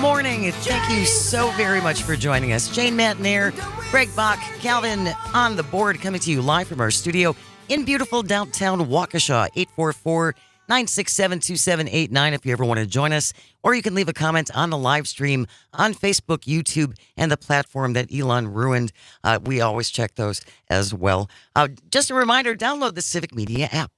morning. Thank you so very much for joining us. Jane Matnair, Greg Bach, Calvin on the board, coming to you live from our studio in beautiful downtown Waukesha. 844-967-2789 if you ever want to join us. Or you can leave a comment on the live stream on Facebook, YouTube, and the platform that Elon ruined. We always check those as well. Just a reminder, download the Civic Media app.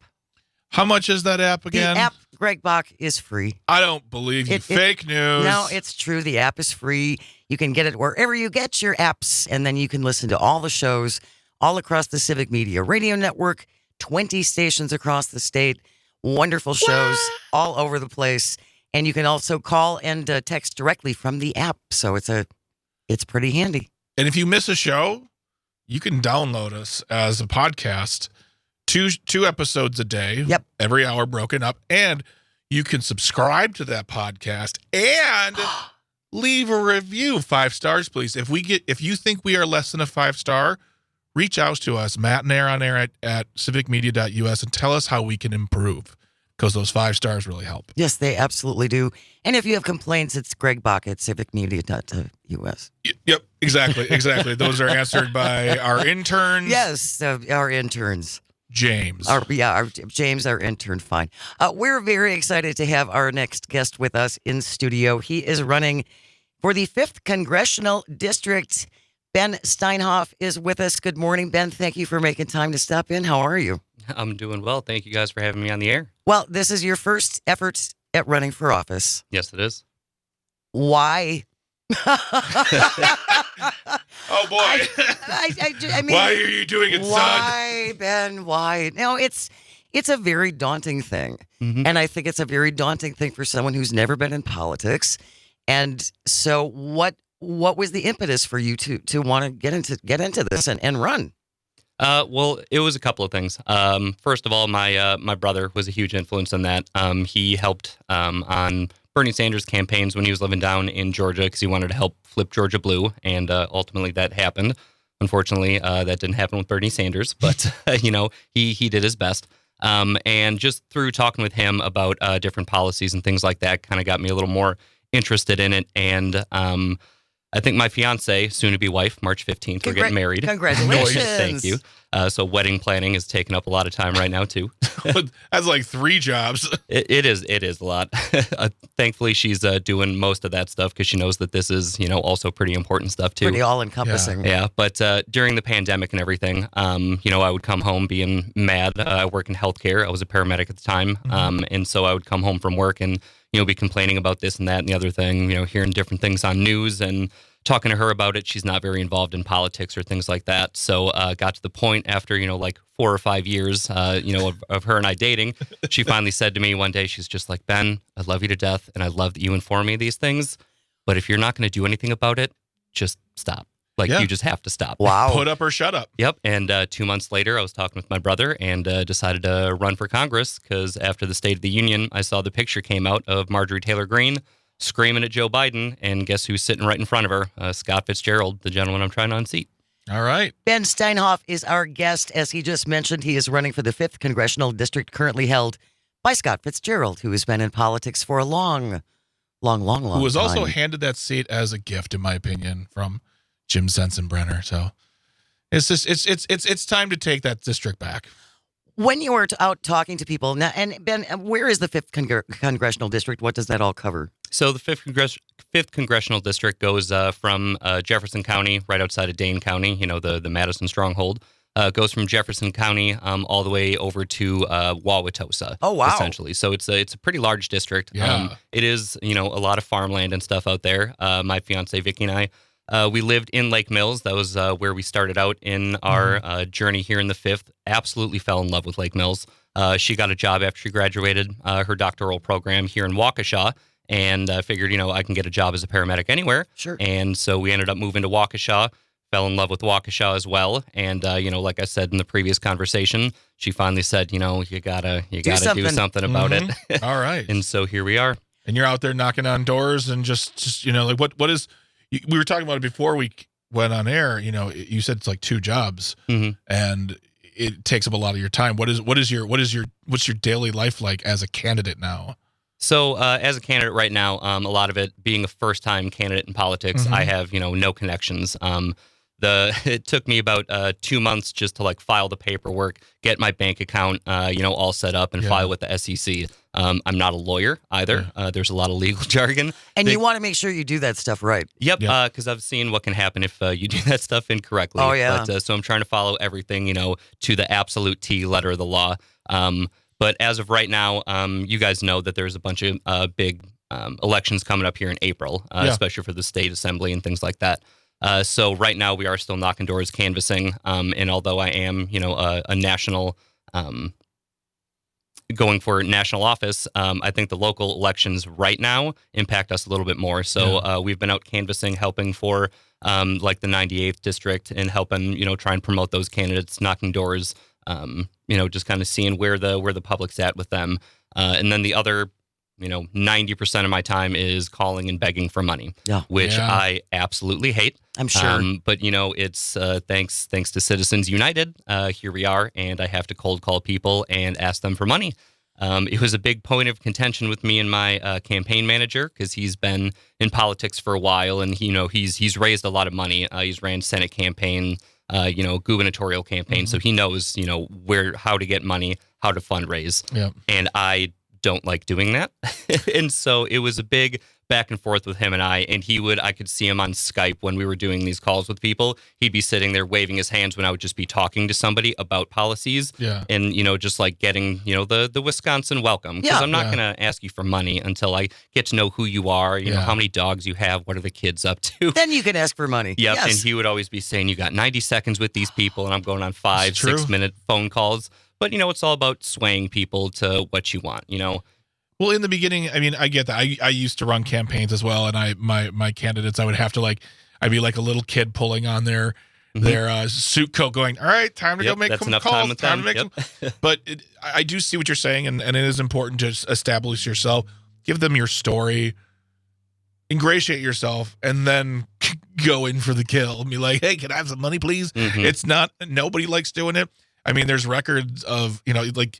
How much is that app again? The app, Greg Bach, is free. I don't believe you. Fake news. No, it's true. The app is free. You can get it wherever you get your apps, and then you can listen to all the shows all across the Civic Media Radio Network, 20 stations across the state, wonderful shows all over the place. And you can also call and text directly from the app, so it's pretty handy. And if you miss a show, you can download us as a podcast. Two episodes a day. Yep. Every hour broken up. And you can subscribe to that podcast and leave a review. 5 stars, please. If you think we are less than a 5-star, reach out to us, Matt and Air on air at civicmedia.us, and tell us how we can improve, because those 5 stars really help. Yes, they absolutely do. And if you have complaints, it's Greg Bach at civicmedia.us. Yep, exactly. Those are answered by our interns. Yes, our interns. James. James, our intern, fine. We're very excited to have our next guest with us in studio. He is running for the 5th Congressional District. Ben Steinhoff is with us. Good morning, Ben. Thank you for making time to stop in. How are you? I'm doing well. Thank you guys for having me on the air. Well, this is your first effort at running for office. Yes, it is. Why? Oh, boy. I mean, why are you doing it, son? Why, Ben? Why? No, it's a very daunting thing. Mm-hmm. And I think it's a very daunting thing for someone who's never been in politics. And so what was the impetus for you to want to get into this and run? Well, it was a couple of things. First of all, my brother was a huge influence on that. He helped on Bernie Sanders campaigns when he was living down in Georgia because he wanted to help flip Georgia blue, and ultimately that happened. Unfortunately, that didn't happen with Bernie Sanders, but he did his best. And just through talking with him about different policies and things like that, kind of got me a little more interested in it. And I think my fiance, soon-to-be wife, March 15th, we're getting married. Congratulations. Thank you. So wedding planning is taking up a lot of time right now, too. That's like 3 jobs. It is a lot. Thankfully, she's doing most of that stuff because she knows that this is, also pretty important stuff, too. Pretty all-encompassing. Yeah, but during the pandemic and everything, I would come home being mad. I work in healthcare. I was a paramedic at the time. And so I would come home from work and, be complaining about this and that and the other thing, hearing different things on news and talking to her about it. She's not very involved in politics or things like that. So got to the point after, 4 or 5 years, of her and I dating, she finally said to me one day, she's just like, Ben, I love you to death. And I love that you inform me of these things. But if you're not going to do anything about it, just stop. You just have to stop. Wow. Put up or shut up. Yep. And 2 months later, I was talking with my brother and decided to run for Congress because after the State of the Union, I saw the picture came out of Marjorie Taylor Greene screaming at Joe Biden. And guess who's sitting right in front of her? Scott Fitzgerald, the gentleman I'm trying to unseat. All right. Ben Steinhoff is our guest. As he just mentioned, he is running for the 5th Congressional District currently held by Scott Fitzgerald, who has been in politics for a long Who was time. also handed that seat as a gift, in my opinion, from Jim Sensenbrenner. So it's just it's time to take that district back. When you were out talking to people now, and Ben, where is the 5th Congressional District? What does that all cover? So the 5th Congressional District goes from Jefferson County, right outside of Dane County, the Madison stronghold. Goes from Jefferson County all the way over to Wauwatosa. Oh, wow. Essentially. So it's a pretty large district. Yeah. It is, a lot of farmland and stuff out there. My fiance, Vicky, and I, we lived in Lake Mills. That was where we started out in our journey here in the 5th. Absolutely fell in love with Lake Mills. She got a job after she graduated her doctoral program here in Waukesha. And I figured, I can get a job as a paramedic anywhere. Sure. And so we ended up moving to Waukesha, fell in love with Waukesha as well. And, like I said in the previous conversation, she finally said, you gotta do something about it. All right. And so here we are. And you're out there knocking on doors and just what is, we were talking about it before we went on air, you said it's like 2 jobs and it takes up a lot of your time. What's your daily life like as a candidate now? So as a candidate right now, a lot of it being a first-time candidate in politics, I have no connections. It took me about 2 months just to like file the paperwork, get my bank account all set up, and file with the SEC. I'm not a lawyer either. There's a lot of legal jargon, and you want to make sure you do that stuff right. Yep, because I've seen what can happen if you do that stuff incorrectly. Oh yeah. But, so I'm trying to follow everything to the absolute T letter of the law. But as of right now, you guys know that there's a bunch of big elections coming up here in April, especially for the state assembly and things like that. So right now we are still knocking doors, canvassing. And although I am, a national, going for national office, I think the local elections right now impact us a little bit more. So we've been out canvassing, helping for like the 98th district and helping, try and promote those candidates, knocking doors, just kind of seeing where the public's at with them. And then the other 90% of my time is calling and begging for money, which I absolutely hate. I'm sure. But it's thanks to Citizens United. Here we are, and I have to cold call people and ask them for money. It was a big point of contention with me and my campaign manager because he's been in politics for a while, and he's raised a lot of money. He's ran Senate campaign, gubernatorial campaign, so he knows how to get money, how to fundraise. And I don't like doing that. And so it was a big back and forth with him and I could see him on Skype when we were doing these calls with people. He'd be sitting there waving his hands when I would just be talking to somebody about policies and, just like getting, the Wisconsin welcome. Because I'm not going to ask you for money until I get to know who you are, how many dogs you have, what are the kids up to. Then you can ask for money. Yep. Yes. And he would always be saying, you got 90 seconds with these people, and I'm going on 5-6 minute phone calls. But, it's all about swaying people to what you want, Well, in the beginning, I mean, I get that. I used to run campaigns as well, and my candidates, I would have to I'd be like a little kid pulling on their suit coat, going, "All right, time to go make some calls." Time to make some. But I do see what you're saying, and it is important to establish yourself, give them your story, ingratiate yourself, and then go in for the kill and be like, "Hey, can I have some money, please?" It's not, nobody likes doing it. I mean, there's records of like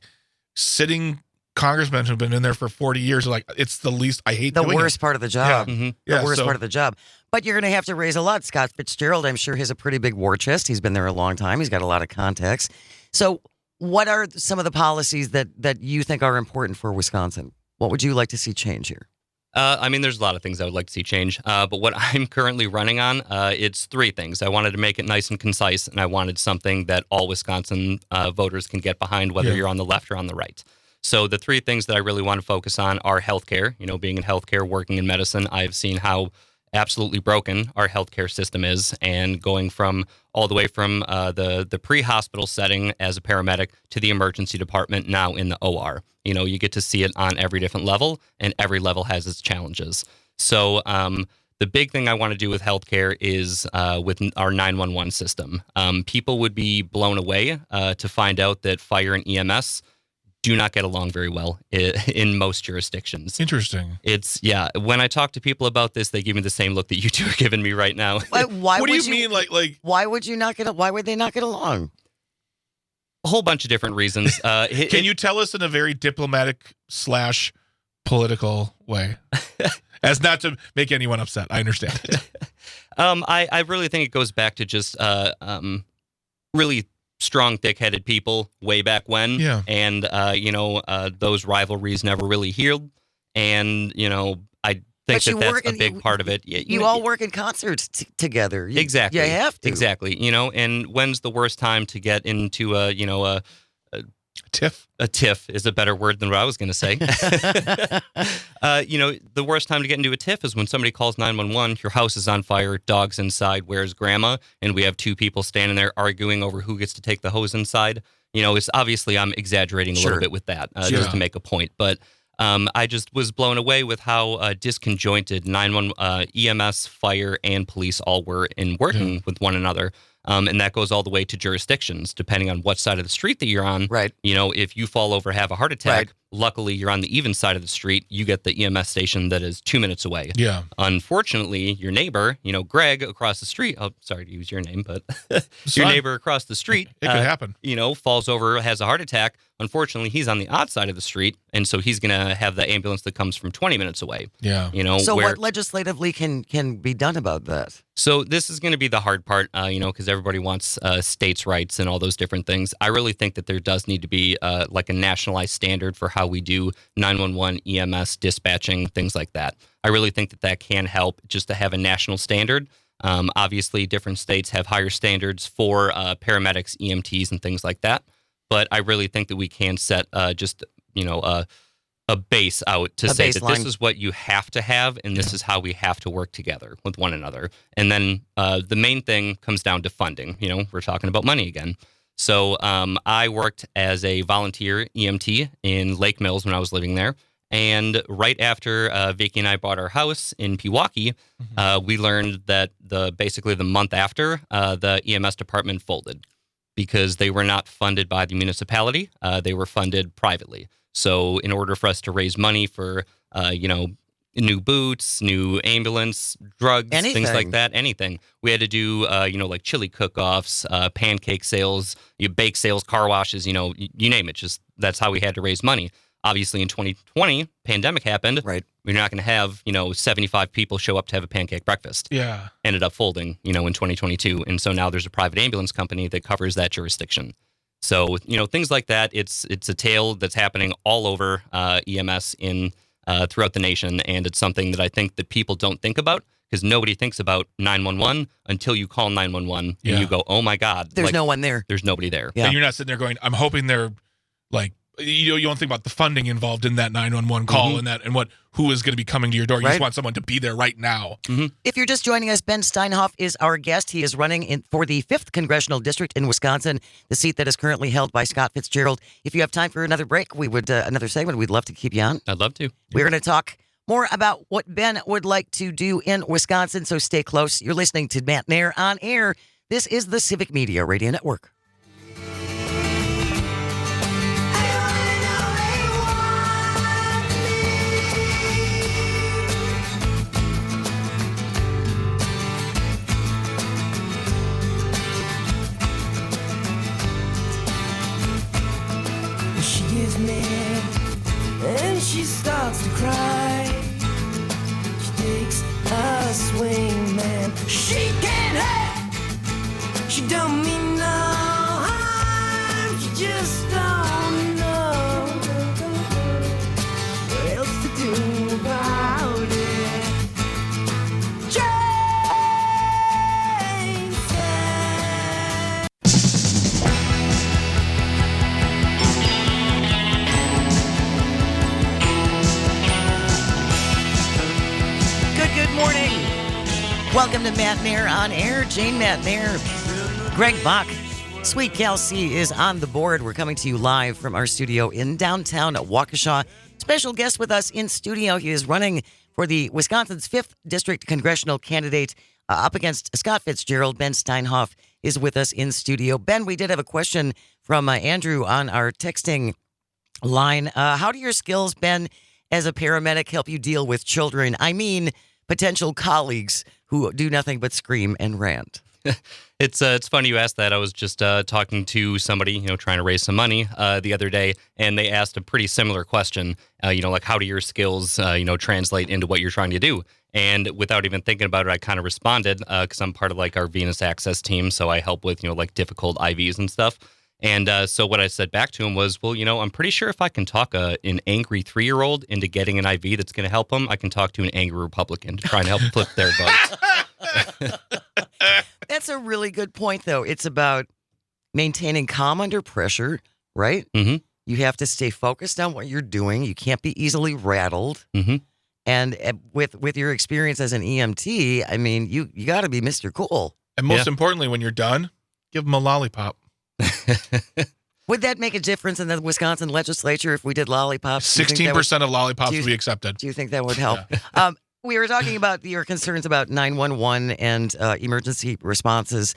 sitting congressmen who've been in there for 40 years. Like, it's the least, I hate the doing worst it. part of the job. Yeah. The worst part of the job. But you're going to have to raise a lot. Scott Fitzgerald, I'm sure, has a pretty big war chest. He's been there a long time. He's got a lot of contacts. So what are some of the policies that you think are important for Wisconsin? What would you like to see change here? There's a lot of things I would like to see change. But what I'm currently running on, it's 3 things. I wanted to make it nice and concise, and I wanted something that all Wisconsin voters can get behind, whether you're on the left or on the right. So the 3 things that I really want to focus on are healthcare. Being in healthcare, working in medicine, I've seen how absolutely broken our healthcare system is, and going from all the way from the pre-hospital setting as a paramedic to the emergency department now in the OR. You get to see it on every different level, and every level has its challenges. So the big thing I want to do with healthcare is with our 911 system. People would be blown away to find out that fire and EMS do not get along very well in most jurisdictions. Interesting. When I talk to people about this, they give me the same look that you 2 are giving me right now. Why what do you mean? Like, why would you not why would they not get along? A whole bunch of different reasons. Can you tell us in a very diplomatic / political way? As not to make anyone upset. I understand. I really think it goes back to just really strong, thick-headed people way back when. Yeah. And, those rivalries never really healed. And, I think that's a big part of it. You all work in concerts together. Exactly. You have to. Exactly. And when's the worst time to get into a tiff? A tiff is a better word than what I was going to say. The worst time to get into a tiff is when somebody calls 911, your house is on fire, dog's inside, where's grandma? And we have 2 people standing there arguing over who gets to take the hose inside. It's obviously I'm exaggerating a little bit with that just to make a point. But I just was blown away with how disconjointed 911, EMS, fire, and police all were in working with one another. And that goes all the way to jurisdictions, depending on what side of the street that you're on. Right. If you fall over, have a heart attack, luckily you're on the even side of the street. You get the EMS station that is 2 minutes away. Yeah. Unfortunately, your neighbor, Greg across the street, oh, sorry to use your name, but your fine. neighbor across the street, It could happen. falls over, has a heart attack. Unfortunately, he's on the odd side of the street, and so he's going to have the ambulance that comes from 20 minutes away. Yeah. So what legislatively can be done about that? So this is going to be the hard part, because everybody wants states' rights and all those different things. I really think that there does need to be like a nationalized standard for how we do 911, EMS, dispatching, things like that. I really think that can help just to have a national standard. Obviously, different states have higher standards for paramedics, EMTs, and things like that. But I really think that we can set a base out to say that this is what you have to have, and this is how we have to work together with one another. And then the main thing comes down to funding. We're talking about money again. So I worked as a volunteer EMT in Lake Mills when I was living there. And right after Vicky and I bought our house in Pewaukee, we learned that basically the month after, the EMS department folded because they were not funded by the municipality. They were funded privately. So in order for us to raise money for, new boots, new ambulance, drugs, things like that, anything, we had to do, like chili cook-offs, pancake sales, bake sales, car washes, you name it. Just that's how we had to raise money. Obviously, in 2020, pandemic happened. Right. We're not going to have, 75 people show up to have a pancake breakfast. Yeah. Ended up folding, in 2022. And so now there's a private ambulance company that covers that jurisdiction. So, things like that, it's a tale that's happening all over EMS throughout the nation. And it's something that I think that people don't think about because nobody thinks about 911 until you call 911 and you go, oh, my God. There's no one there. There's nobody there. Yeah. And you're not sitting there going, I'm hoping they're like, you don't think about the funding involved in that 911 call and who is going to be coming to your door. You just want someone to be there right now. Mm-hmm. If you're just joining us, Ben Steinhoff is our guest. He is running for the 5th Congressional District in Wisconsin, the seat that is currently held by Scott Fitzgerald. If you have time for another break, we would another segment, we'd love to keep you on. I'd love to. We're going to talk more about what Ben would like to do in Wisconsin, so stay close. You're listening to Matt Nair on Air. This is the Civic Media Radio Network. And she starts to cry. She takes a swing, man. She can't hurt. She don't mean no harm. She just don't know what else to do about it. Jane said. Good morning. Welcome to Matt Nair on Air. Jane Matt Nair, Greg Bach, Sweet Kelsey is on the board. We're coming to you live from our studio in downtown Waukesha. Special guest with us in studio. He is running for the Wisconsin's 5th District Congressional candidate up against Scott Fitzgerald. Ben Steinhoff is with us in studio. Ben, we did have a question from Andrew on our texting line. How do your skills, Ben, as a paramedic help you deal with children? I mean, potential colleagues who do nothing but scream and rant. It's funny you asked that. I was just talking to somebody, trying to raise some money the other day, and they asked a pretty similar question, like how do your skills, translate into what you're trying to do? And without even thinking about it, I kind of responded because I'm part of like our Venous Access team, so I help with, like difficult IVs and stuff. And so what I said back to him was, well, I'm pretty sure if I can talk an angry 3-year-old into getting an IV that's going to help them, I can talk to an angry Republican to try and help flip their votes. That's a really good point, though. It's about maintaining calm under pressure, right? Mm-hmm. You have to stay focused on what you're doing. You can't be easily rattled. Mm-hmm. And with your experience as an EMT, I mean, you got to be Mr. Cool. And most importantly, when you're done, give them a lollipop. Would that make a difference in the Wisconsin legislature if we did lollipops? 16% of lollipops would be accepted. Do you think that would help? Yeah. We were talking about your concerns about 911 and emergency responses.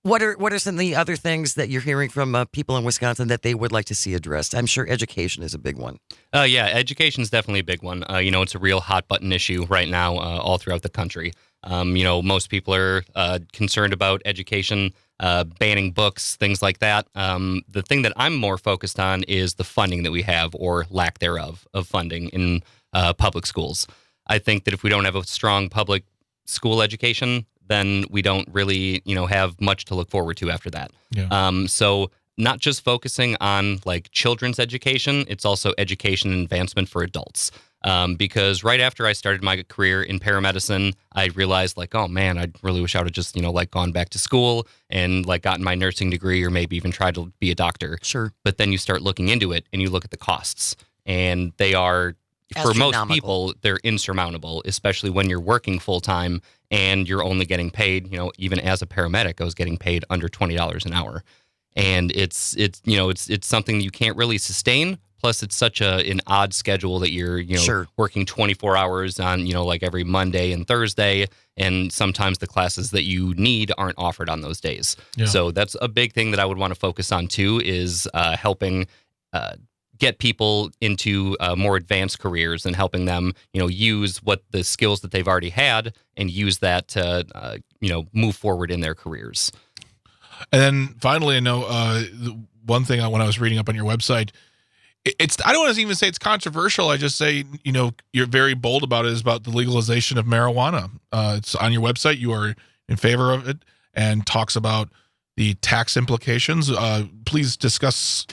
What are some of the other things that you're hearing from people in Wisconsin that they would like to see addressed? I'm sure education is a big one. Yeah, education is definitely a big one. It's a real hot button issue right now all throughout the country. Most people are concerned about education, banning books, things like that. The thing that I'm more focused on is the funding that we have, or lack thereof, of funding in public schools. I think that if we don't have a strong public school education, then we don't really, have much to look forward to after that. Yeah. So not just focusing on like children's education, it's also education and advancement for adults. Because right after I started my career in paramedicine, I realized like, oh man, I really wish I would have just, gone back to school and like gotten my nursing degree, or maybe even tried to be a doctor. Sure. But then you start looking into it and you look at the costs, and they are, for most Astronomical. people, they're insurmountable, especially when you're working full time and you're only getting paid, even as a paramedic, I was getting paid under $20 an hour. And it's something you can't really sustain. Plus, it's such an odd schedule that you're, Sure. working 24 hours on, like every Monday and Thursday. And sometimes the classes that you need aren't offered on those days. Yeah. So that's a big thing that I would want to focus on too, is helping get people into more advanced careers, and helping them, use what the skills that they've already had and use that to, move forward in their careers. And then finally, I know one thing when I was reading up on your website, it's, I don't want to even say it's controversial. I just say, you're very bold about it, is about the legalization of marijuana. It's on your website. You are in favor of it, and talks about the tax implications. Please discuss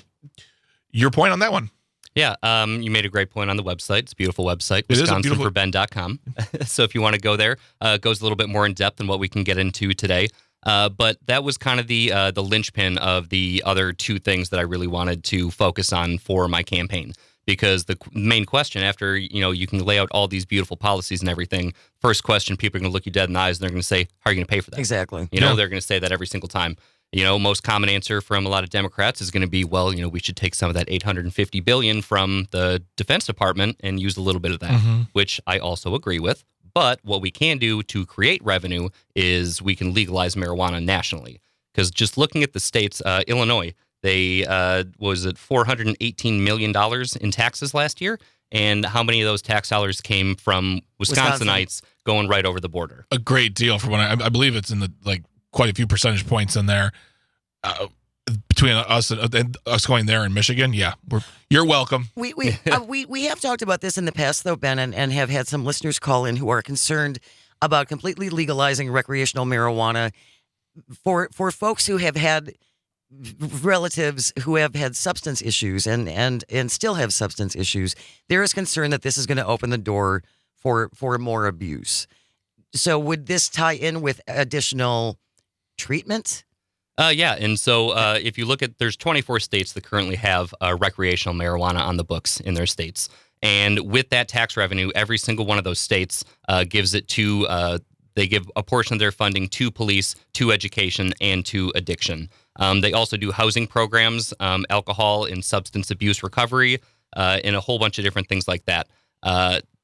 your point on that one. Yeah, you made a great point on the website. It's a beautiful website, It is a beautiful- wisconsinforben.com. So if you want to go there, it goes a little bit more in depth than what we can get into today. But that was kind of the linchpin of the other two things that I really wanted to focus on for my campaign. Because the main question after, you can lay out all these beautiful policies and everything, first question, people are going to look you dead in the eyes and they're going to say, how are you going to pay for that? Exactly. Yeah. They're going to say that every single time. Most common answer from a lot of Democrats is going to be, well, we should take some of that $850 billion from the Defense Department and use a little bit of that, which I also agree with. But what we can do to create revenue is we can legalize marijuana nationally. Because just looking at the states, Illinois, they was at $418 million in taxes last year. And how many of those tax dollars came from Wisconsinites going right over the border? A great deal for when I believe it's in the quite a few percentage points in there between us and us going there in Michigan. Yeah, you're welcome. We have talked about this in the past, though, Ben, and have had some listeners call in who are concerned about completely legalizing recreational marijuana for folks who have had relatives who have had substance issues and still have substance issues. There is concern that this is going to open the door for more abuse. So would this tie in with additional treatment? Yeah, and so if you look at, there's 24 states that currently have recreational marijuana on the books in their states. And with that tax revenue, every single one of those states gives it to, they give a portion of their funding to police, to education, and to addiction. They also do housing programs, alcohol and substance abuse recovery, and a whole bunch of different things like that.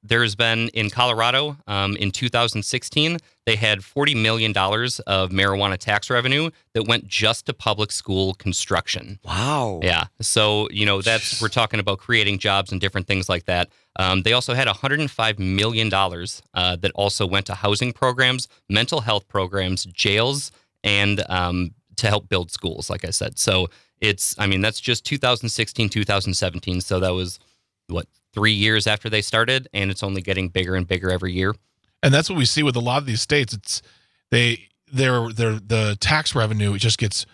There's been, in Colorado, in 2016, they had $40 million of marijuana tax revenue that went just to public school construction. Wow. Yeah. So, we're talking about creating jobs and different things like that. They also had $105 million that also went to housing programs, mental health programs, jails, and to help build schools, like I said. So that's just 2016, 2017. So that was, 3 years after they started, and it's only getting bigger and bigger every year. And that's what we see with a lot of these states. It's the tax revenue, it just gets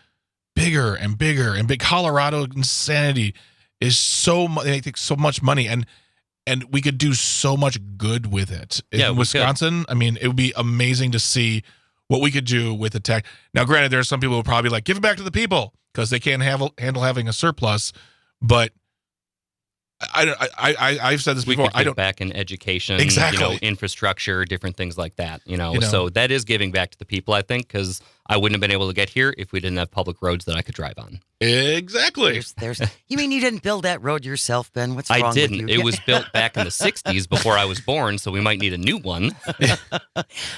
bigger and bigger, and big. Colorado insanity is they take so much money, and we could do so much good with it. Yeah, in Wisconsin, it would be amazing to see what we could do with the tax. Now, granted, there are some people who probably like, give it back to the people because they can't handle having a surplus, but I've said this before. We could give back in education, Exactly. Infrastructure, different things like that. So that is giving back to the people, I think, because I wouldn't have been able to get here if we didn't have public roads that I could drive on. Exactly. You mean you didn't build that road yourself, Ben? What's wrong I with didn't. you? It was built back in the 60s before I was born, so we might need a new one.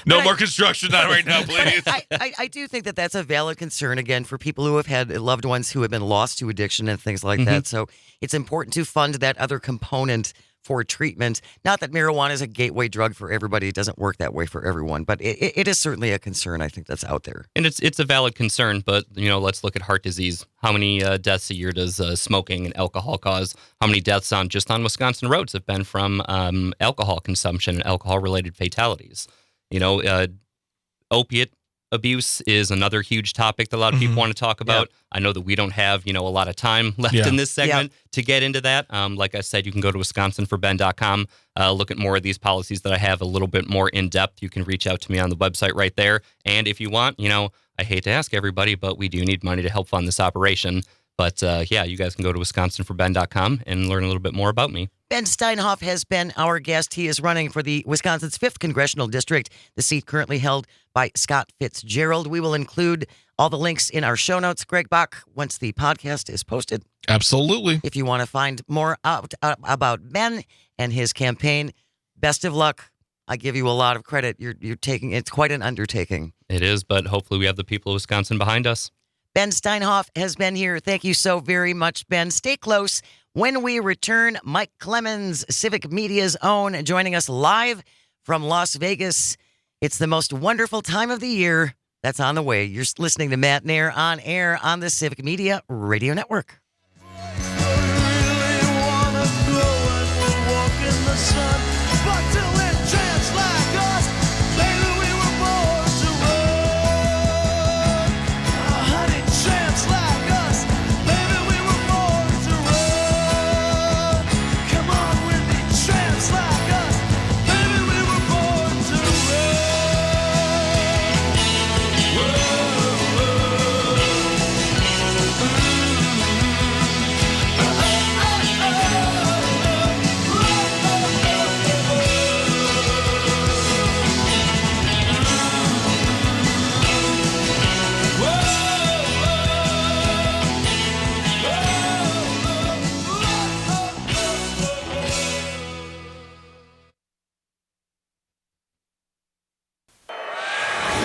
No more construction not right now, please. I do think that that's a valid concern, again, for people who have had loved ones who have been lost to addiction and things like that. So it's important to fund that other component for treatment. Not that marijuana is a gateway drug for everybody. It doesn't work that way for everyone, but it is certainly a concern, I think, that's out there. And it's a valid concern, but, let's look at heart disease. How many deaths a year does smoking and alcohol cause? How many deaths just on Wisconsin roads have been from alcohol consumption and alcohol-related fatalities? Opiate abuse is another huge topic that a lot of people want to talk about. I know that we don't have, a lot of time left in this segment to get into that. Like I said, you can go to wisconsinforben.com, look at more of these policies that I have a little bit more in depth. You can reach out to me on the website right there. And if you want, I hate to ask everybody, but we do need money to help fund this operation. But you guys can go to wisconsinforben.com and learn a little bit more about me. Ben Steinhoff has been our guest. He is running for the Wisconsin's 5th Congressional District, the seat currently held by Scott Fitzgerald. We will include all the links in our show notes, Greg Bach, once the podcast is posted. Absolutely. If you want to find more out about Ben and his campaign, best of luck. I give you a lot of credit. You're taking, it's quite an undertaking. It is, but hopefully we have the people of Wisconsin behind us. Ben Steinhoff has been here. Thank you so very much, Ben. Stay close. When we return, Mike Clemens, Civic Media's own, joining us live from Las Vegas. It's the most wonderful time of the year that's on the way. You're listening to Matt Nair on air on the Civic Media Radio Network.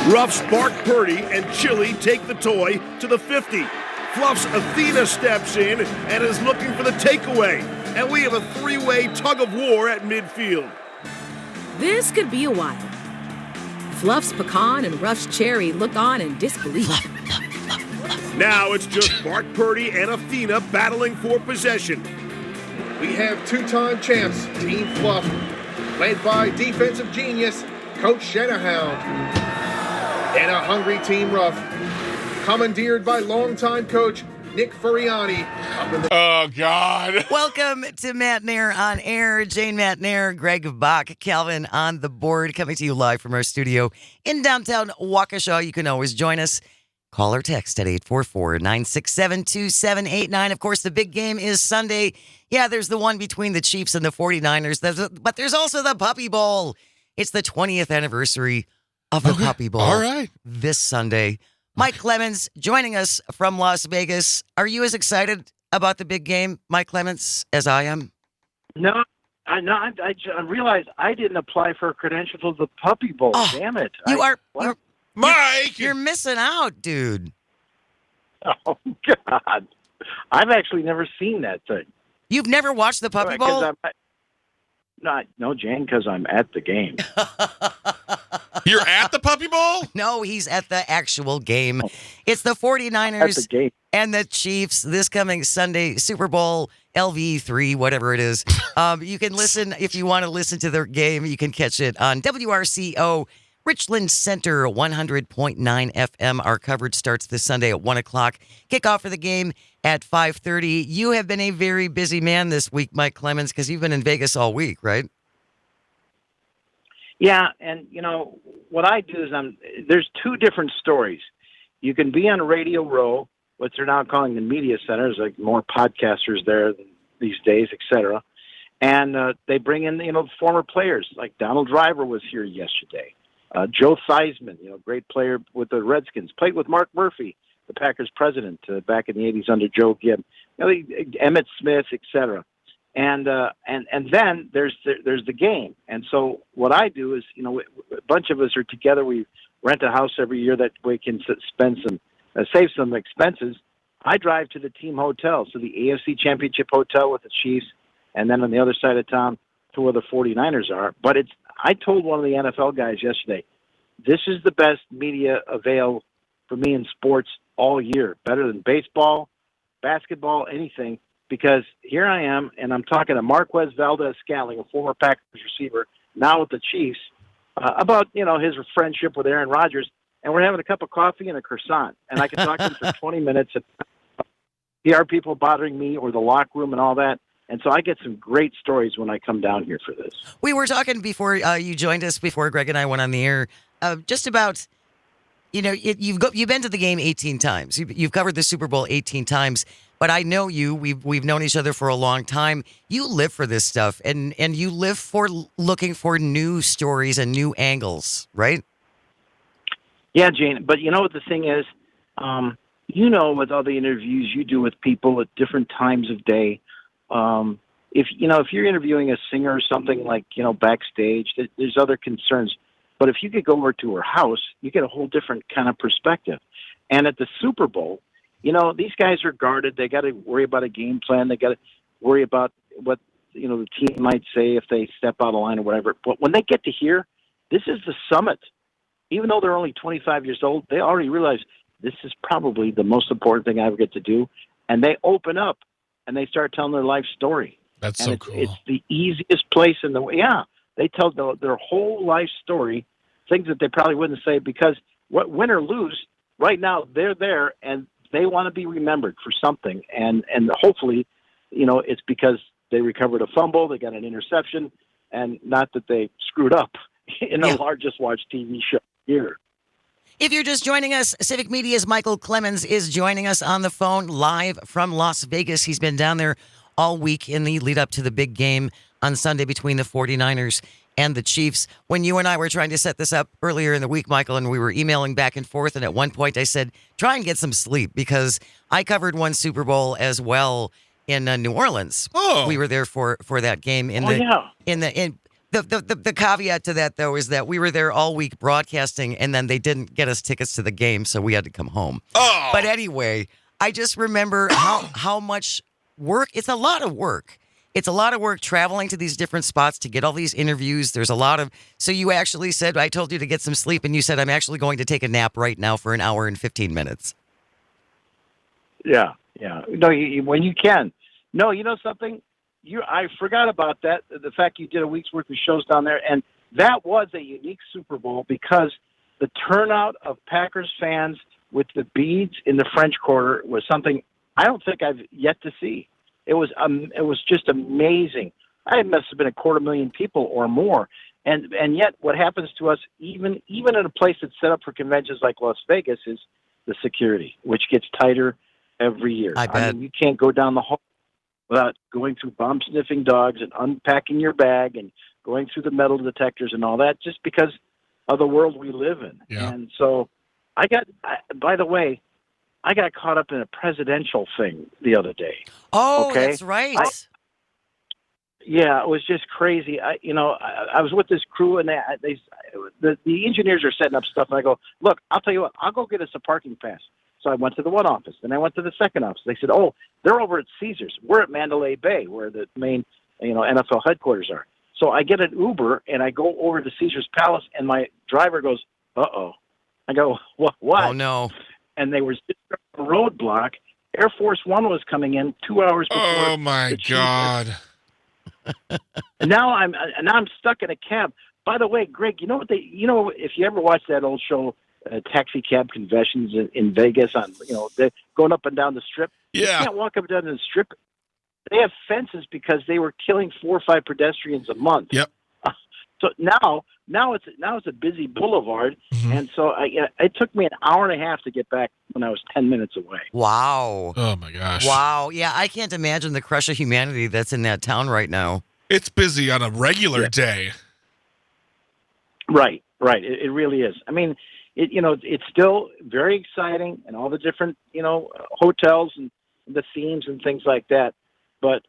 Ruff's Spark Purdy and Chili take the toy to the 50. Fluff's Athena steps in and is looking for the takeaway. And we have a three-way tug of war at midfield. This could be a while. Fluff's Pecan and Ruff's Cherry look on in disbelief. Now it's just Spark Purdy and Athena battling for possession. We have two-time champs, Team Fluff, led by defensive genius, Coach Shanahound. And a hungry Team Ruff, commandeered by longtime coach Nick Furiani. Oh, God. Welcome to Matt Nair on air. Jane Matt Nair, Greg Bach, Calvin on the board, coming to you live from our studio in downtown Waukesha. You can always join us. Call or text at 844-967-2789. Of course, the big game is Sunday. Yeah, there's the one between the Chiefs and the 49ers, but there's also the Puppy Bowl. It's the 20th anniversary of the Puppy Bowl. All right. This Sunday. Mike Clemens joining us from Las Vegas. Are you as excited about the big game, Mike Clemens, as I am? No, I realized I didn't apply for a credential to the Puppy Bowl. Oh, Damn it. Mike! You're missing out, dude. Oh, God. I've actually never seen that thing. You've never watched the Puppy Bowl? No, Jane, because I'm at the game. You're at the Puppy Bowl? No, he's at the actual game. It's the At 49ers the game. and the Chiefs this coming Sunday, Super Bowl LV3, whatever it is. You can listen, if you want to listen to their game, you can catch it on WRCO Richland Center, 100.9 FM. Our coverage starts this Sunday at 1 o'clock. Kickoff for the game at 5:30. You have been a very busy man this week, Mike Clemens, because you've been in Vegas all week, right? Yeah, and, what I do is there's two different stories. You can be on Radio Row, what they're now calling the media centers, like more podcasters there these days, et cetera. And they bring in, former players, like Donald Driver was here yesterday. Joe Theismann, great player with the Redskins, played with Mark Murphy, the Packers president, back in the 80s under Joe Gibb. Emmett Smith, etc. And then there's the game. And so what I do is, a bunch of us are together. We rent a house every year that we can save some expenses. I drive to the team hotel, so the AFC Championship Hotel with the Chiefs, and then on the other side of town to where the 49ers are. But I told one of the NFL guys yesterday, this is the best media available for me in sports all year, better than baseball, basketball, anything, because here I am, and I'm talking to Marquez Valdez-Scantling, a former Packers receiver, now with the Chiefs, about, his friendship with Aaron Rodgers, and we're having a cup of coffee and a croissant, and I can talk to him for 20 minutes. PR people bothering me or the locker room and all that. And so I get some great stories when I come down here for this. We were talking before you joined us, before Greg and I went on the air, just about, you've been to the game 18 times. You've covered the Super Bowl 18 times. But I know you. We've known each other for a long time. You live for this stuff, and you live for looking for new stories and new angles, right? Yeah, Jane. But you know what the thing is? With all the interviews you do with people at different times of day, if you're interviewing a singer or something like, backstage, there's other concerns. But if you could go over to her house, you get a whole different kind of perspective. And at the Super Bowl, these guys are guarded. They got to worry about a game plan. They got to worry about what, the team might say if they step out of line or whatever. But when they get to here, this is the summit. Even though they're only 25 years old, they already realize this is probably the most important thing I ever get to do. And they open up and they start telling their life story. That's and so cool. It's the easiest place in the yeah. They tell their whole life story, things that they probably wouldn't say because win or lose, right now they're there and they want to be remembered for something. And hopefully, it's because they recovered a fumble, they got an interception, and not that they screwed up in the largest watched TV show here. If you're just joining us, Civic Media's Michael Clemens is joining us on the phone live from Las Vegas. He's been down there all week in the lead up to the big game on Sunday between the 49ers and the Chiefs. When you and I were trying to set this up earlier in the week, Michael, and we were emailing back and forth, and at one point I said, try and get some sleep because I covered one Super Bowl as well in New Orleans. Oh. We were there for that game. The caveat to that, though, is that we were there all week broadcasting, and then they didn't get us tickets to the game, so we had to come home. Oh. But anyway, I just remember how much work. It's a lot of work. It's a lot of work traveling to these different spots to get all these interviews. There's a lot of. So you actually said, I told you to get some sleep, and you said, I'm actually going to take a nap right now for an hour and 15 minutes. Yeah. No, when you can. No, you know something? I forgot about that, the fact you did a week's worth of shows down there, and that was a unique Super Bowl because the turnout of Packers fans with the beads in the French Quarter was something I don't think I've yet to see. It was just amazing. It must have been 250,000 people or more, and yet what happens to us, even in a place that's set up for conventions like Las Vegas, is the security, which gets tighter every year. I bet. You can't go down the hall without going through bomb-sniffing dogs and unpacking your bag and going through the metal detectors and all that just because of the world we live in. Yeah. And so by the way, I got caught up in a presidential thing the other day. Oh, okay? That's right. Yeah, it was just crazy. I was with this crew, and the engineers are setting up stuff, and I go, look, I'll tell you what, I'll go get us a parking pass. So I went to the one office, then I went to the second office. They said, oh, they're over at Caesars. We're at Mandalay Bay, where the main NFL headquarters are. So I get an Uber, and I go over to Caesars Palace, and my driver goes, uh-oh. I go, what? Oh, no. And they were sitting on a roadblock. Air Force One was coming in 2 hours before. Oh, my God. And now I'm stuck in a cab. By the way, Greg, if you ever watch that old show, Taxi Cab Confessions in Vegas, on they're going up and down the strip. Yeah. You can't walk up and down the strip. They have fences because they were killing 4 or 5 pedestrians a month. Yep. So now it's a busy boulevard, Mm-hmm. and so it took me an hour and a half to get back when I was 10 minutes away. Wow. Oh, my gosh. Wow. Yeah, I can't imagine the crush of humanity that's in that town right now. It's busy on a regular day. Right. Right. It really is. I mean, it's still very exciting and all the different, hotels and the themes and things like that. But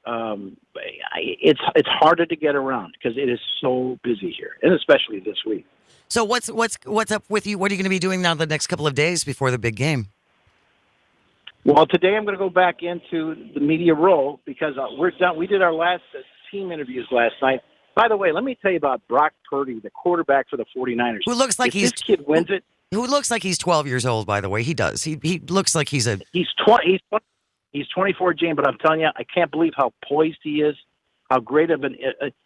it's harder to get around because it is so busy here, and especially this week. So what's up with you? What are you going to be doing now the next couple of days before the big game? Well, today I'm going to go back into the media role because we're done. We did our last team interviews last night. By the way, let me tell you about Brock Purdy, the quarterback for the 49ers. Who looks like this kid wins it. Who looks like he's 12 years old, by the way. He does. He looks like he's 24, Jane, but I'm telling you, I can't believe how poised he is, how great of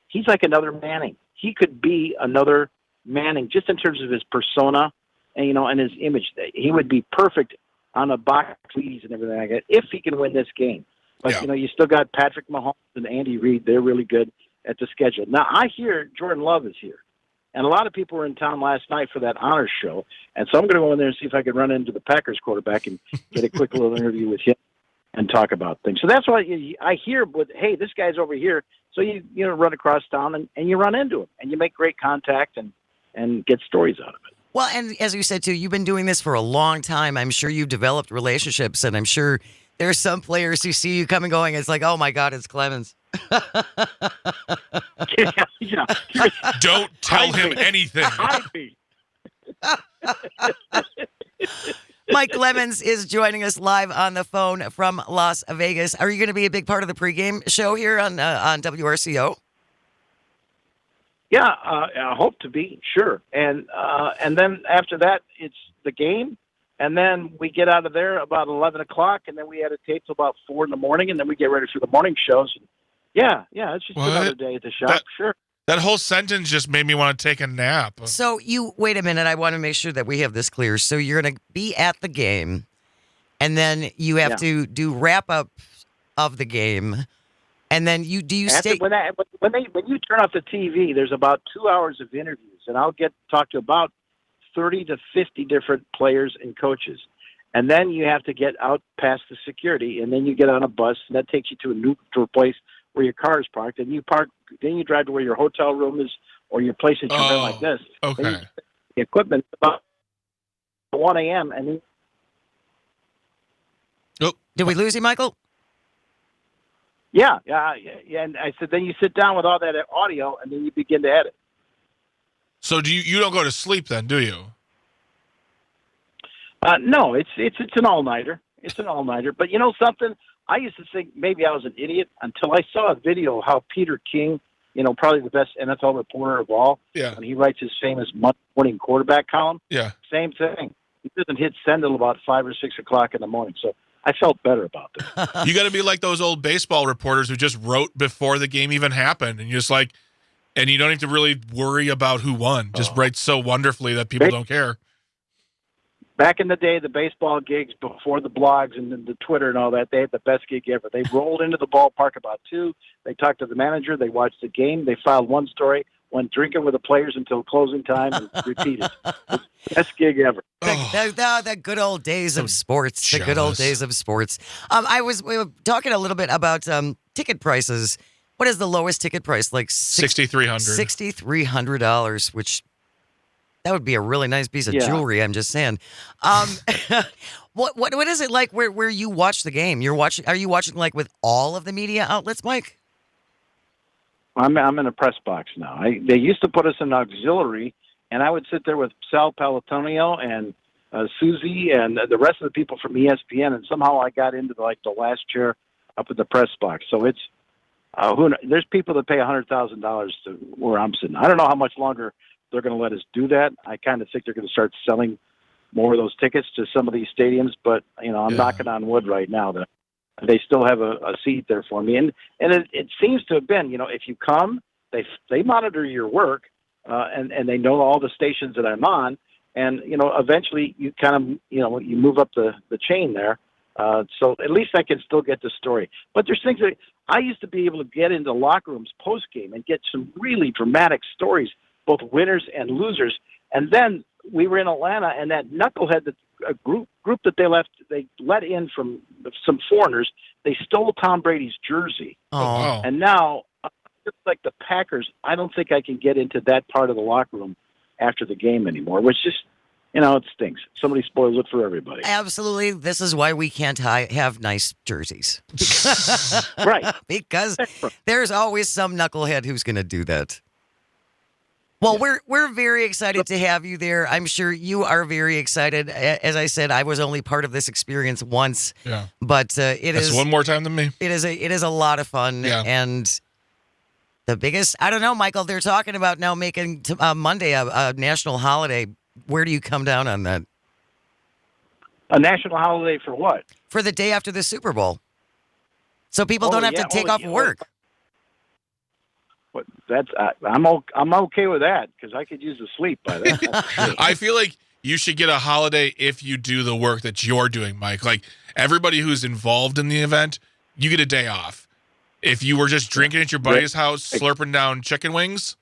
he's like another Manning. He could be another Manning just in terms of his persona and, and his image. He would be perfect on a box please and everything like that if he can win this game. But, you still got Patrick Mahomes and Andy Reid. They're really good at the schedule. Now, I hear Jordan Love is here. And a lot of people were in town last night for that honors show. And so I'm going to go in there and see if I can run into the Packers quarterback and get a quick little interview with him and talk about things. So that's why I hear, hey, this guy's over here. So you run across town and you run into him and you make great contact and get stories out of it. Well, and as you said, too, you've been doing this for a long time. I'm sure you've developed relationships, and I'm sure there are some players who see you coming going, it's like, oh, my God, it's Clemens. Yeah. Don't tell him anything. Mike Clemens is joining us live on the phone from Las Vegas. Are you going to be a big part of the pregame show here on WRCO? Yeah, I hope to be, sure. And then after that, it's the game. And then we get out of there about 11 o'clock, and then we had a tape till about 4 in the morning, and then we get ready for the morning shows. Yeah, it's just another day at the shop, sure. That whole sentence just made me want to take a nap. So wait a minute. I want to make sure that we have this clear. So you're going to be at the game, and then you have to do wrap-up of the game. And then when you turn off the TV, there's about 2 hours of interviews, and I'll talk to about 30 to 50 different players and coaches. And then you have to get out past the security, and then you get on a bus, and that takes you to a place where your car is parked, and then you drive to where your hotel room is or your place that you're in like this. Okay. The equipment about 1 a.m. and then, Did we lose you, Michael? Yeah. And I said, then you sit down with all that audio, and then you begin to edit. So you don't go to sleep then, do you? No, it's an all-nighter. It's an all-nighter. But you know something? I used to think maybe I was an idiot until I saw a video of how Peter King, probably the best NFL reporter of all, when he writes his famous morning quarterback column, same thing. He doesn't hit send until about 5 or 6 o'clock in the morning. So I felt better about that. You got to be like those old baseball reporters who just wrote before the game even happened, and you're just like, and you don't have to really worry about who won. Just write so wonderfully that people don't care. Back in the day, the baseball gigs before the blogs and the Twitter and all that, they had the best gig ever. They rolled into the ballpark about 2. They talked to the manager. They watched the game. They filed one story, went drinking with the players until closing time, and repeated. Best gig ever. The good old days of sports. The good old days of sports. We were talking a little bit about ticket prices. What is the lowest ticket price? Like $6,300. $6,300, which that would be a really nice piece of jewelry. I'm just saying. What is it like where you watch the game? Are you watching like with all of the media outlets, Mike? I'm in a press box now. They used to put us in auxiliary, and I would sit there with Sal Palatonio and Susie and the rest of the people from ESPN, and somehow I got into the last chair up at the press box. So it's there's people that pay $100,000 to where I'm sitting. I don't know how much longer they're going to let us do that. I kind of think they're going to start selling more of those tickets to some of these stadiums, but I'm knocking on wood right now that they still have a seat there for me. And it seems to have been, if you come, they monitor your work, and they know all the stations that I'm on. And, eventually you kind of, you move up the chain there. So at least I can still get the story. But there's things that I used to be able to get into locker rooms post-game and get some really dramatic stories, both winners and losers. And then we were in Atlanta, and that knucklehead, a group that they let in from some foreigners, they stole Tom Brady's jersey. Oh. And now, just like the Packers, I don't think I can get into that part of the locker room after the game anymore, which just, it stinks. Somebody spoils it for everybody. Absolutely. This is why we can't have nice jerseys. Right. Because there's always some knucklehead who's going to do that. Well, we're very excited to have you there. I'm sure you are very excited. As I said, I was only part of this experience once. Yeah. But That's one more time than me. It is a lot of fun. Yeah. And the biggest, I don't know, Michael, they're talking about now making Monday a national holiday. Where do you come down on that? A national holiday for what? For the day after the Super Bowl. So people don't have to take off work. But I'm okay with that because I could use the sleep by then. I feel like you should get a holiday if you do the work that you're doing, Mike. Like everybody who's involved in the event, you get a day off. If you were just drinking at your buddy's house, slurping down chicken wings,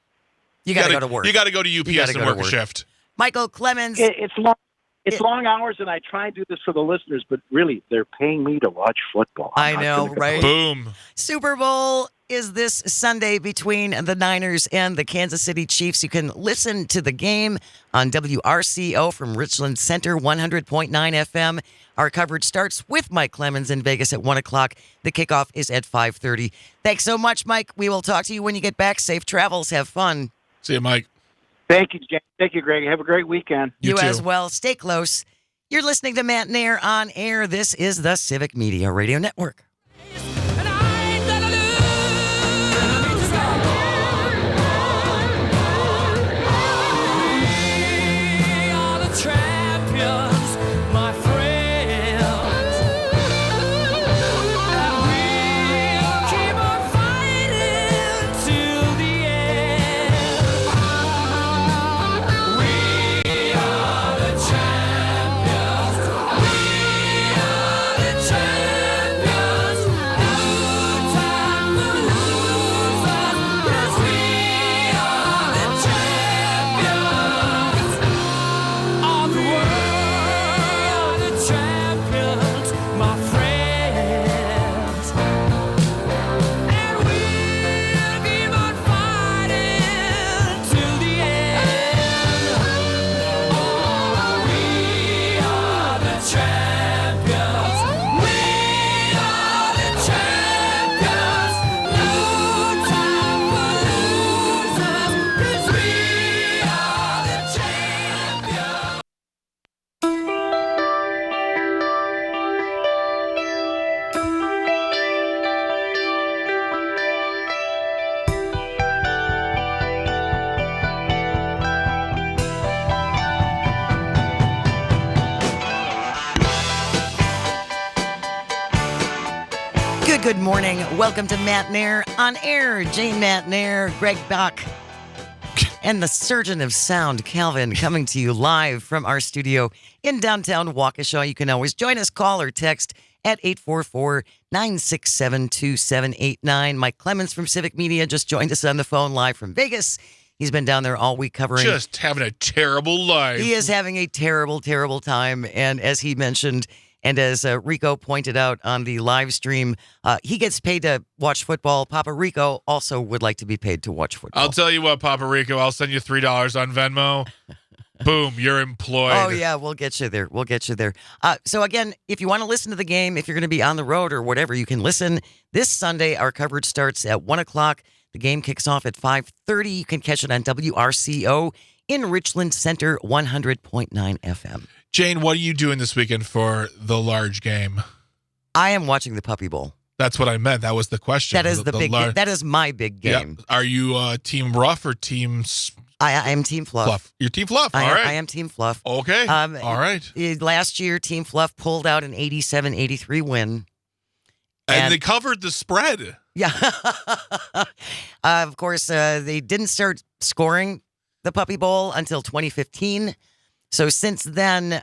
you got to go to work. You got to go to UPS and work a shift. Michael Clemens. It's long. It's long hours, and I try and do this for the listeners, but really, they're paying me to watch football. I know, right? Boom. Super Bowl is this Sunday between the Niners and the Kansas City Chiefs. You can listen to the game on WRCO from Richland Center, 100.9 FM. Our coverage starts with Mike Clemens in Vegas at 1 o'clock. The kickoff is at 5:30. Thanks so much, Mike. We will talk to you when you get back. Safe travels. Have fun. See you, Mike. Thank you, James. Thank you, Greg. Have a great weekend. You too. as well. Stay close. You're listening to Matt Nair on air. This is the Civic Media Radio Network. And I ain't gonna lose. We are the champions, my friends. And we'll keep on fighting till the end. We are the champions. We are the champions. No time for losers, 'cause we are the champions of the world, the champions, my friends. And we'll keep on fighting till the end. Oh, we are the champions. We are the champions. No time for losers, 'cause we are the champions. Good morning. Welcome to Matt Nair on air. Jane Matt Nair, Greg Bach, and the surgeon of sound, Calvin, coming to you live from our studio in downtown Waukesha. You can always join us, call or text at 844-967-2789. Mike Clemens from Civic Media just joined us on the phone live from Vegas. He's been down there all week covering. Just having a terrible life. He is having a terrible, terrible time. And as he mentioned, and as Rico pointed out on the live stream, he gets paid to watch football. Papa Rico also would like to be paid to watch football. I'll tell you what, Papa Rico, I'll send you $3 on Venmo. Boom, you're employed. Oh, yeah, we'll get you there. We'll get you there. So, again, if you want to listen to the game, if you're going to be on the road or whatever, you can listen. This Sunday, our coverage starts at 1 o'clock. The game kicks off at 5:30. You can catch it on WRCO in Richland Center, 100.9 FM. Jane, what are you doing this weekend for the large game? I am watching the Puppy Bowl. That's what I meant. That was the question. That is the big. That is my big game. Yep. Are you Team Rough or Team I am Team Fluff. You're Team Fluff. All I right. am Team Fluff. Okay. All right. Last year, Team Fluff pulled out an 87-83 win. And they covered the spread. Yeah. Of course, they didn't start scoring the Puppy Bowl until 2015. So since then,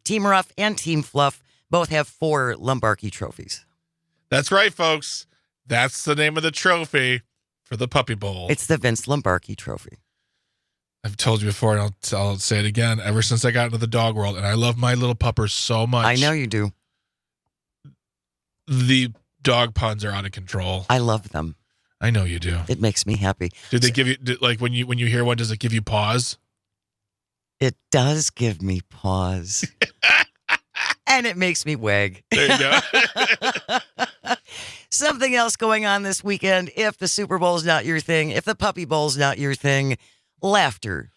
Team Rough and Team Fluff both have 4 Lombardi trophies. That's right, folks. That's the name of the trophy for the Puppy Bowl. It's the Vince Lombardi Trophy. I've told you before, and I'll say it again. Ever since I got into the dog world, and I love my little puppers so much. I know you do. The dog puns are out of control. I love them. I know you do. It makes me happy. Did they give you like when you hear one? Does it give you pause? It does give me pause. And it makes me wag. There you go. Something else going on this weekend. If the Super Bowl's not your thing, if the Puppy Bowl's not your thing, laughter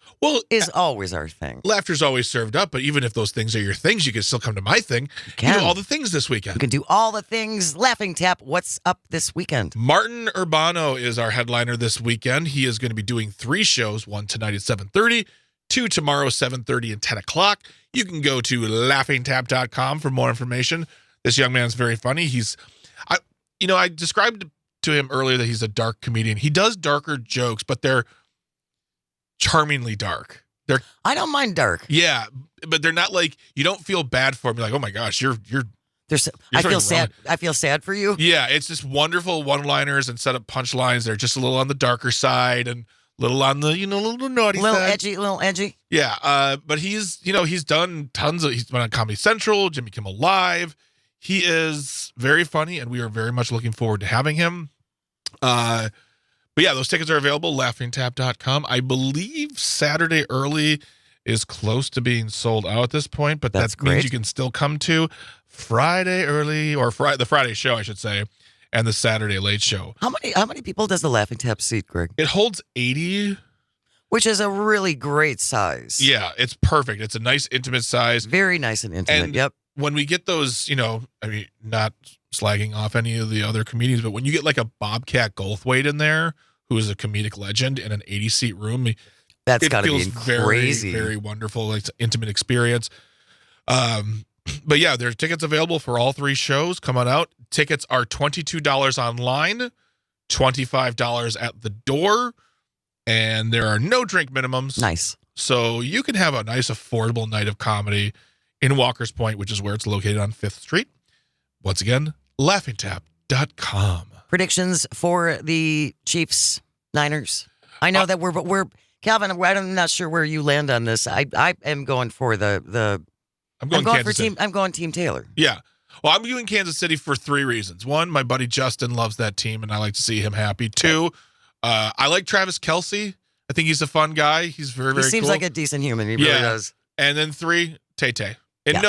is always our thing. Laughter's always served up, but even if those things are your things, you can still come to my thing. You can. do all the things this weekend. You can do all the things. Laughing Tap, what's up this weekend? Martin Urbano is our headliner this weekend. He is going to be doing 3 shows, one tonight at 7:30, 2 tomorrow, 7:30 and 10 o'clock. You can go to laughingtap.com for more information. This young man's very funny. I described to him earlier that he's a dark comedian. He does darker jokes, but they're charmingly dark. I don't mind dark. Yeah, but they're not like, you don't feel bad for him. You're like, oh my gosh, you're I feel sad. I feel sad for you. Yeah, it's just wonderful one-liners and set up punchlines. They're just a little on the darker side and a little on the, little naughty side. Little edgy. Yeah, but he's done tons of, he's been on Comedy Central, Jimmy Kimmel Live. He is very funny, and we are very much looking forward to having him. But yeah, those tickets are available, laughingtap.com. I believe Saturday early is close to being sold out at this point, but that means you can still come to Friday early, or the Friday show, I should say, and the Saturday late show. How many people does the Laughing Tap seat, Greg? It holds 80. Which is a really great size. Yeah, it's perfect. It's a nice, intimate size. Very nice and intimate, And yep. when we get those, not slagging off any of the other comedians, but when you get like a Bobcat Goldthwait in there, who is a comedic legend in an 80-seat room, that's got to be very, crazy. very wonderful, like intimate experience. But yeah, there's tickets available for all 3 shows. Come on out. Tickets are $22 online, $25 at the door, and there are no drink minimums. Nice. So you can have a nice, affordable night of comedy in Walker's Point, which is where it's located on 5th Street. Once again, laughingtap.com. Predictions for the Chiefs, Niners. I know that we're Calvin, I'm not sure where you land on this. I am going for I'm going Kansas City. I'm going Team Taylor. Yeah. Well, I'm doing Kansas City for 3 reasons. 1, my buddy Justin loves that team, and I like to see him happy. 2, I like Travis Kelce. I think he's a fun guy. He's very, very cool. He seems like a decent human. He really does. And then 3, Tay-Tay. In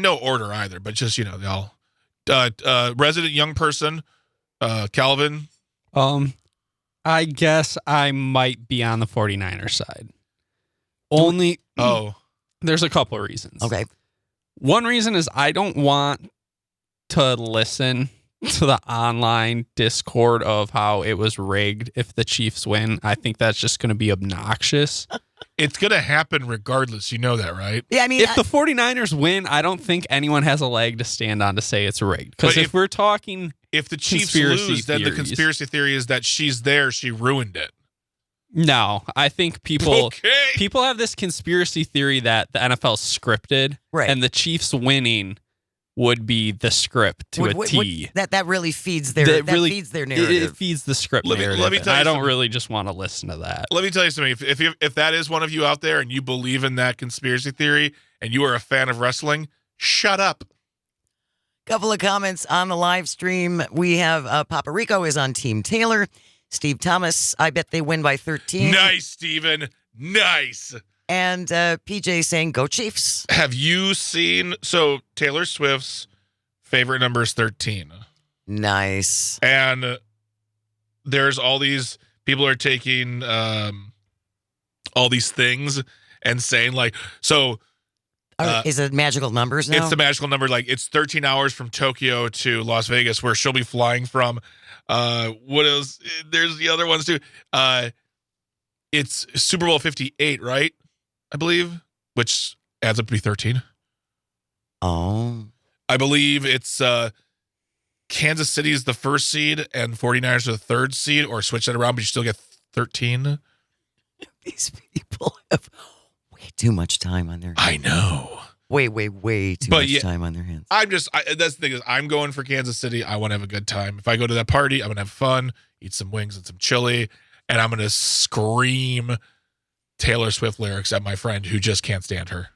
no order either, but just, they all. Resident young person, Calvin. I guess I might be on the 49ers side. Only. There's a couple of reasons. Okay. One reason is I don't want to listen to the online discord of how it was rigged if the Chiefs win. I think that's just going to be obnoxious. It's going to happen regardless. You know that, right? Yeah, I mean, if the 49ers win, I don't think anyone has a leg to stand on to say it's rigged. Because if we're talking, if the Chiefs lose, then the conspiracy theory is that she's there, she ruined it. No, I think people have this conspiracy theory that the NFL is scripted, right, and the Chiefs winning would be the script to a T. That really feeds their feeds their narrative. It feeds the script narrative. Let me tell you I don't really just want to listen to that. Let me tell you something. If that is one of you out there and you believe in that conspiracy theory and you are a fan of wrestling, shut up. Couple of comments on the live stream. We have Papa Rico is on Team Taylor. Steve Thomas, I bet they win by 13. Nice, Steven. Nice. And PJ saying, go Chiefs. Have you seen, Taylor Swift's favorite number is 13. Nice. And there's all these people are taking all these things and saying is it magical numbers now? It's the magical number. Like it's 13 hours from Tokyo to Las Vegas where she'll be flying from. What else? There's the other ones too. It's Super Bowl 58, right? I believe, which adds up to be 13. Oh. I believe it's Kansas City is the first seed and 49ers are the third seed, or switch that around, but you still get 13. These people have way too much time on their hands. I know. Way too much time on their hands. That's the thing is I'm going for Kansas City. I want to have a good time. If I go to that party, I'm going to have fun, eat some wings and some chili, and I'm going to scream Taylor Swift lyrics at my friend who just can't stand her.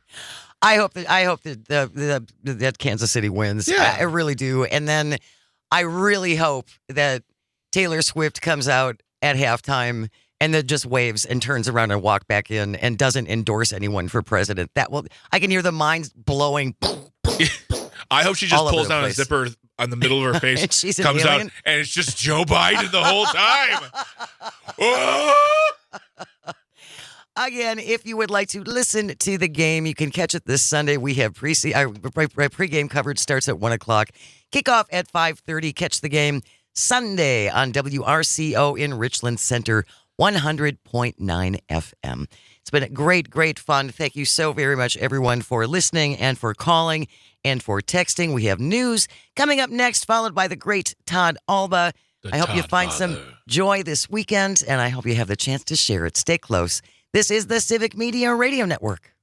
I hope that Kansas City wins. Yeah. I really do. And then I really hope that Taylor Swift comes out at halftime and then just waves and turns around and walk back in and doesn't endorse anyone for president. I can hear the minds blowing. I hope she just all over pulls the down a place. zipper on the middle of her face, And she's an comes out, alien? and it's just Joe Biden the whole time. Oh! Again, if you would like to listen to the game, you can catch it this Sunday. We have pregame coverage starts at 1 o'clock. Kickoff at 5:30. Catch the game Sunday on WRCO in Richland Center, 100.9 FM. It's been a great fun. Thank you so very much, everyone, for listening and for calling and for texting. We have news coming up next, followed by the great Todd Alba. I hope you find some joy this weekend, and I hope you have the chance to share it. Stay close. This is the Civic Media Radio Network.